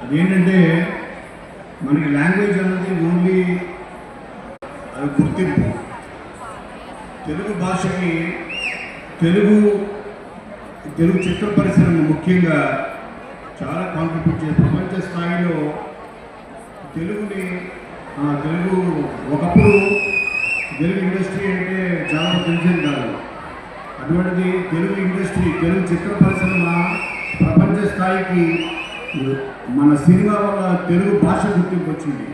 అదేంటంటే మనకి లాంగ్వేజ్ అన్నది ఓన్లీ అది గుర్తింపు. తెలుగు భాషకి తెలుగు చిత్ర పరిశ్రమ ముఖ్యంగా చాలా కాంట్రిబ్యూట్ చేసి ప్రపంచ స్థాయిలో తెలుగు ఒకప్పుడు తెలుగు ఇండస్ట్రీ అంటే చాలా తెలిసేది కాదు. అటువంటిది తెలుగు ఇండస్ట్రీ, తెలుగు చిత్ర పరిశ్రమ ప్రపంచ స్థాయికి మన సినిమా వల్ల తెలుగు భాష గుర్తింపు వచ్చింది.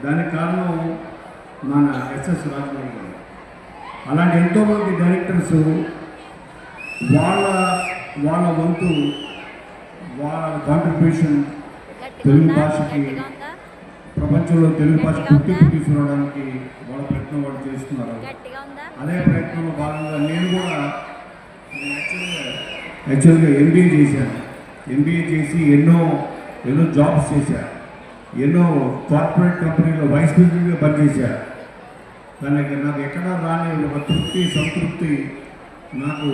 దానికి కారణం మన ఎస్ఎస్ రాజమౌళి గారు. అలాంటి ఎంతోమంది డైరెక్టర్స్ వాళ్ళ వంతు వాళ్ళ కాంట్రిబ్యూషన్ తెలుగు భాషకి, ప్రపంచంలో తెలుగు భాష గుర్తింపు తీసుకురావడానికి వాళ్ళ ప్రయత్నం వాళ్ళు చేస్తున్నారు. అదే ప్రయత్నంలో భాగంగా నేను కూడా యాక్చువల్గా ఎంబీఏ చేశాను. ఎంబీఏ చేసి ఎన్నో జాబ్స్ చేశాను. ఎన్నో కార్పొరేట్ కంపెనీలో వైస్ ప్రెసిడెంట్గా పనిచేశాను. దానికి నాకు ఎక్కడా రాని ఒక సంతృప్తి నాకు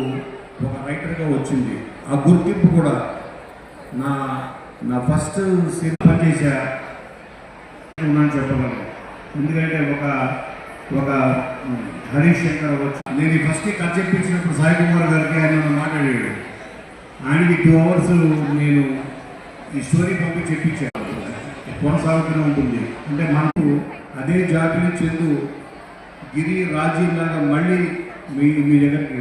ఒక రైటర్గా వచ్చింది. ఆ గుర్తింపు కూడా నా ఫస్ట్ సినిమా పనిచేసా ఉన్నాను చెప్పగలను. ఎందుకంటే ఒక హరీష్ శంకర్ వచ్చి నేను ఫస్ట్ కథ చెప్పించినప్పుడు సాయి కుమార్ గారికి ఆయన మాట్లాడాడు. ఆయనకి 2 hours నేను ఈ స్టోరీ పంపి చెప్పించాను. కొనసాగుతూనే ఉంటుంది. అంటే మనకు అదే జాబిలి చెందు గిరి రాజీవ్ లాగా మళ్ళీ మీ దగ్గరికి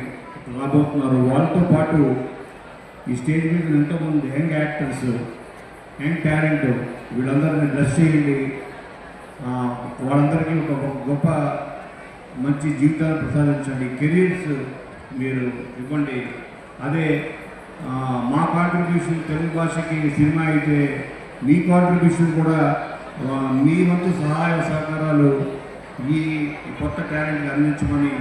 రాబోతున్నారు. వాళ్ళతో పాటు ఈ స్టేజ్ మీద ఎంతోమంది యంగ్ యాక్టర్స్, యంగ్ టాలెంట్, వీళ్ళందరినీ బ్లెస్ చేయండి. వాళ్ళందరికీ ఒక గొప్ప మంచి జీవితాలు ప్రసాదించండి. కెరీర్స్ మీరు ఇవ్వండి. అదే మా కాంట్రిబ్యూషన్ తెలుగు భాషకి సినిమా అయితే మీ కాంట్రిబ్యూషన్ కూడా మీ వంతు సహాయ సహకారాలు ఈ కొత్త టాలెంట్ని అందించమని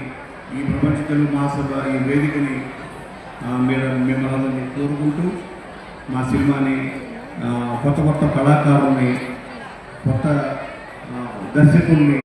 ఈ ప్రపంచ తెలుగు మహాసభ ఈ వేదికని మిమ్మల్ని కోరుకుంటూ మా సినిమాని కొత్త కళాకారుల్ని, కొత్త దర్శకుల్ని